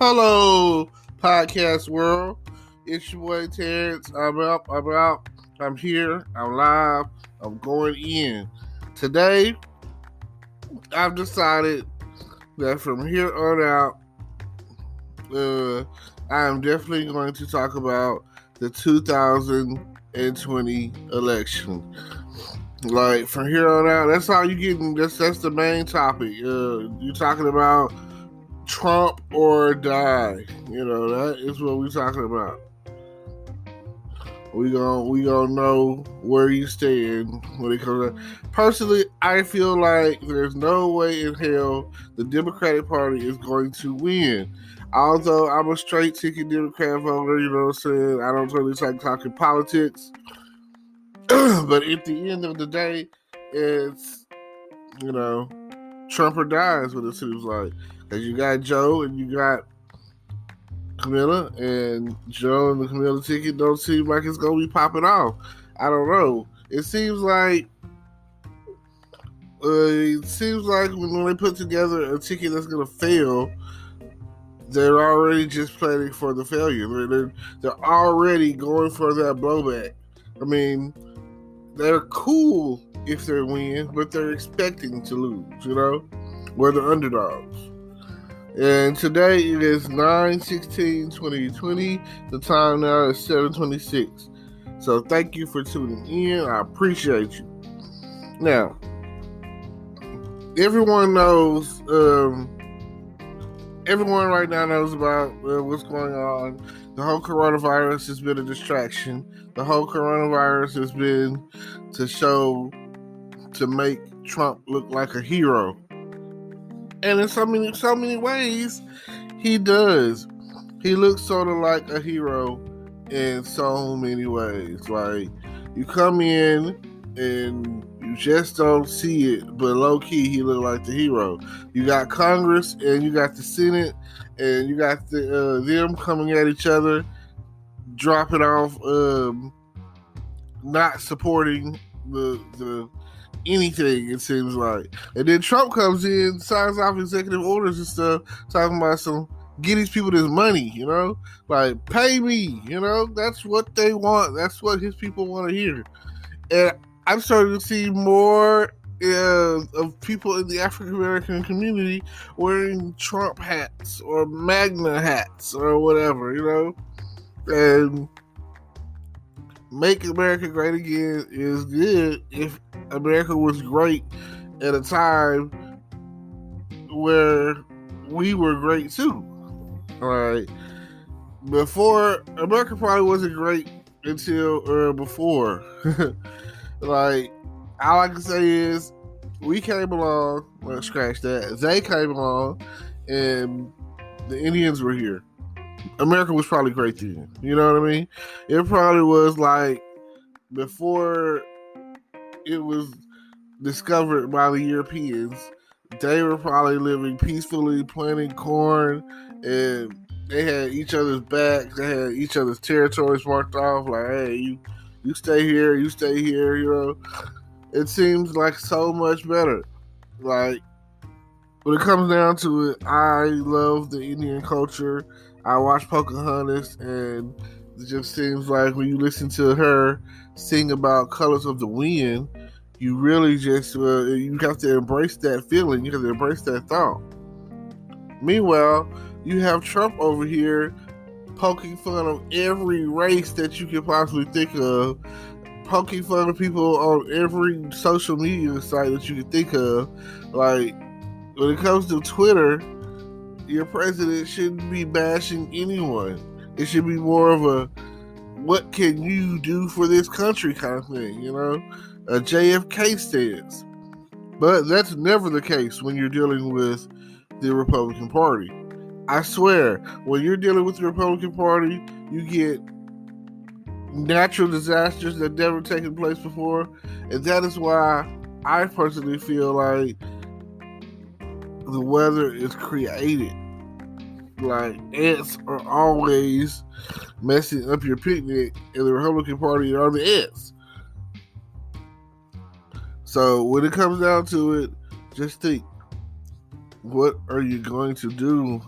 Hello, podcast world. It's your boy Terrence. I'm up. I'm out. I'm here. I'm live. I'm going in. Today, I've decided that from here on out, I am definitely going to talk about the 2020 election. Like from here on out, that's all you getting. That's the main topic. You're talking about Trump or die. That is what we're talking about. We gonna know where you stand when it comes to. Personally, I feel like there's no way in hell the Democratic Party is going to win. Although I'm a straight ticket Democrat voter, you know what I'm saying? I don't really like talking politics. But at the end of the day, it's Trump or dies what it seems like. Because you got Joe and you got Camilla, and Joe and the Camilla ticket don't seem like it's gonna be popping off. I don't know. It seems like when they put together a ticket that's gonna fail, they're already just planning for the failure. They're already going for that blowback. I mean, they're cool if they win, but they're expecting to lose. We're the underdogs. And today it is 9/16/2020. The time now is 7:26. So thank you for tuning in. I appreciate you. Now, everyone knows, everyone right now knows about what's going on. The whole coronavirus has been a distraction. The whole coronavirus has been to make Trump look like a hero. And in so many ways, he does. He looks sort of like a hero in so many ways. Like, you come in and you just don't see it, but low key, he looked like the hero. You got Congress and you got the Senate, and you got them coming at each other, dropping off, not supporting the anything, it seems like. And then Trump comes in, signs off executive orders and stuff, talking about get these people this money, like pay me, that's what they want. That's what his people want to hear. And I'm starting to see more of people in the African American community wearing Trump hats or Magna hats or whatever, and Make America Great Again is good if America was great at a time where we were great too. Right? Before, America probably wasn't great until before. Like, all I can say is we came along, let's scratch that. They came along and the Indians were here. America was probably great then. You know what I mean? It probably was like before it was discovered by the Europeans. They were probably living peacefully, planting corn, and they had each other's backs. They had each other's territories marked off. Like, hey, you stay here, you stay here. It seems like so much better. Like, when it comes down to it, I love the Indian culture. I watch Pocahontas, and it just seems like when you listen to her sing about Colors of the Wind, you really just, you have to embrace that feeling. You have to embrace that thought. Meanwhile, you have Trump over here poking fun of every race that you could possibly think of, poking fun of people on every social media site that you could think of. Like, when it comes to Twitter, your president shouldn't be bashing anyone. It should be more of a, what can you do for this country kind of thing, a JFK stance. But that's never the case when you're dealing with the Republican Party. I swear, when you're dealing with the Republican Party, you get natural disasters that never taken place before. And that is why I personally feel like the weather is created. Like, ants are always messing up your picnic, and the Republican Party are the ants. So when it comes down to it, just think, what are you going to do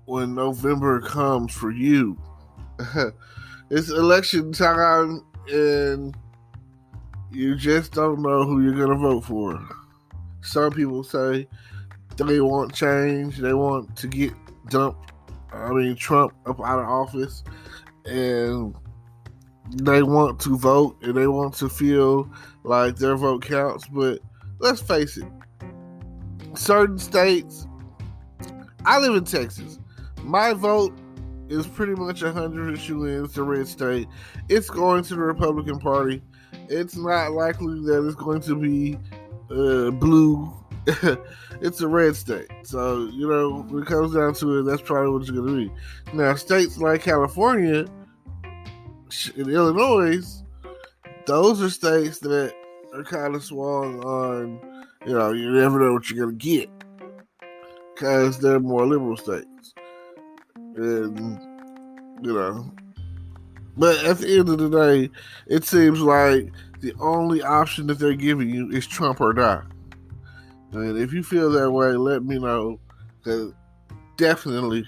when November comes for you. It's election time, and you just don't know who you're going to vote for. Some people say they want change. They want to get Trump up out of office, and they want to vote, and they want to feel like their vote counts. But let's face it, certain states, I live in Texas. My vote is pretty much 100 shoe-in. It's a red state. It's going to the Republican Party. It's not likely that it's going to be blue. It's a red state. So, when it comes down to it, that's probably what it's going to be. Now, states like California and Illinois, those are states that are kind of swung on, you never know what you're going to get because they're more liberal states. And, but at the end of the day, it seems like the only option that they're giving you is Trump or die. And if you feel that way, let me know. Because definitely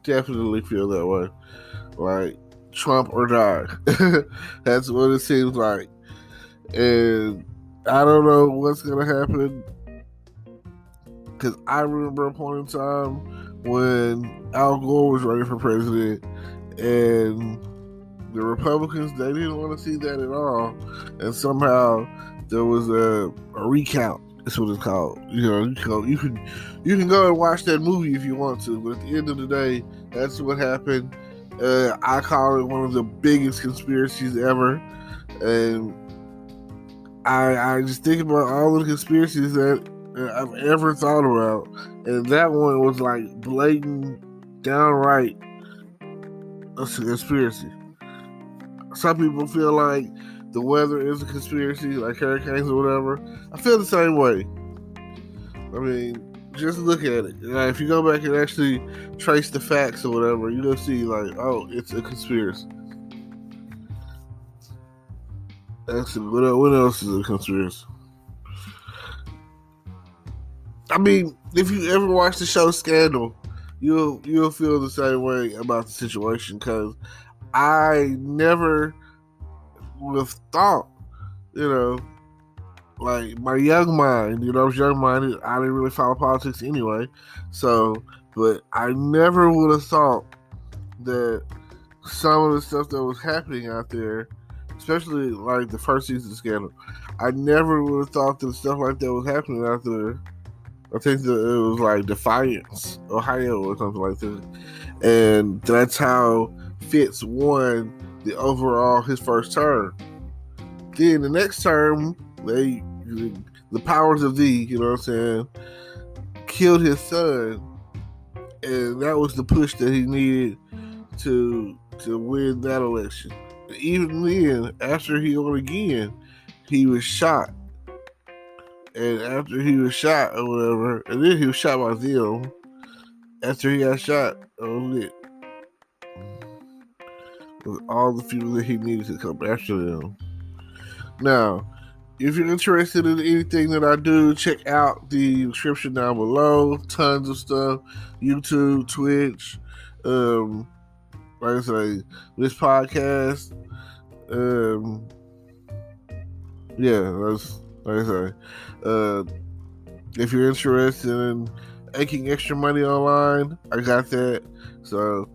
feel that way. Like, Trump or die. That's what it seems like. And I don't know what's going to happen. Because I remember a point in time when Al Gore was running for president. And the Republicans, they didn't want to see that at all. And somehow there was a recount. That's what it's called. You can go and watch that movie if you want to, but at the end of the day, that's what happened. I call it one of the biggest conspiracies ever, and I just think about all the conspiracies that I've ever thought about, and that one was like blatant, downright a conspiracy. Some people feel like the weather is a conspiracy, like hurricanes or whatever. I feel the same way. I mean, just look at it. If you go back and actually trace the facts or whatever, you're going to see, like, oh, it's a conspiracy. What else is a conspiracy? I mean, if you ever watch the show Scandal, you'll feel the same way about the situation, because I never would have thought, like my young mind, I was young-minded. I didn't really follow politics anyway. So, but I never would have thought that some of the stuff that was happening out there, especially like the first season of Scandal, I never would have thought that stuff like that was happening out there. I think that it was like Defiance, Ohio, or something like that. And that's how Fitz won his first term. Then the next term, the powers of thee, killed his son, and that was the push that he needed to win that election. Even then, after he won again, he was shot. And after he was shot or whatever, and then he was shot by them. After he got shot, that was it. With all the people that he needed to come after them. Now, if you're interested in anything that I do, check out the description down below. Tons of stuff. YouTube, Twitch, like I say, this podcast. That's like I say. If you're interested in making extra money online, I got that. So,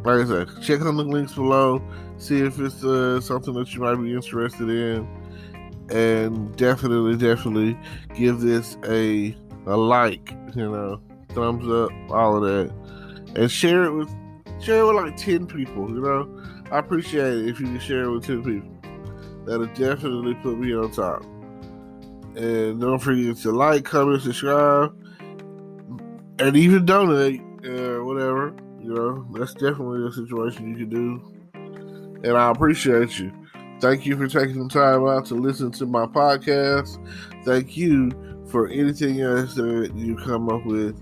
like I said, check on the links below. See if it's something that you might be interested in, and definitely give this a like, thumbs up, all of that, and share it with like 10 people. I appreciate it if you can share it with 10 people. That'll definitely put me on top. And don't forget to like, comment, subscribe, and even donate, whatever. That's definitely a situation you can do. And I appreciate you. Thank you for taking some time out to listen to my podcast. Thank you for anything else that you come up with.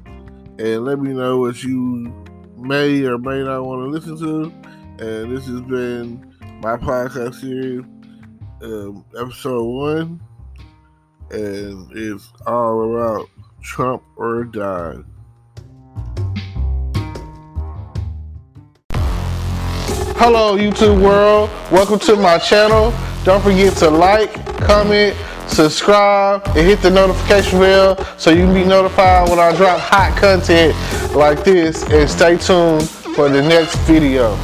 And let me know what you may or may not want to listen to. And this has been my podcast series, episode 1. And it's all about Trump or die. Hello YouTube world, welcome to my channel. Don't forget to like, comment, subscribe, and hit the notification bell so you can be notified when I drop hot content like this, and stay tuned for the next video.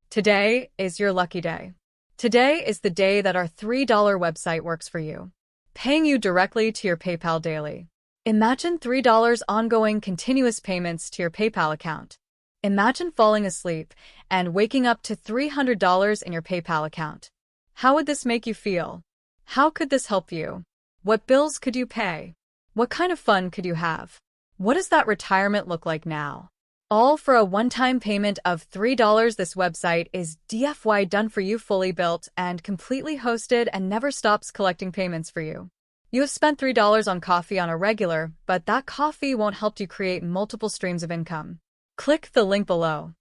Today is your lucky day. Today is the day that our $3 website works for you, paying you directly to your PayPal daily. Imagine $3 ongoing continuous payments to your PayPal account. Imagine falling asleep and waking up to $300 in your PayPal account. How would this make you feel? How could this help you? What bills could you pay? What kind of fun could you have? What does that retirement look like now? All for a one-time payment of $3. This website is DFY done for you, fully built and completely hosted, and never stops collecting payments for you. You have spent $3 on coffee on a regular, but that coffee won't help you create multiple streams of income. Click the link below.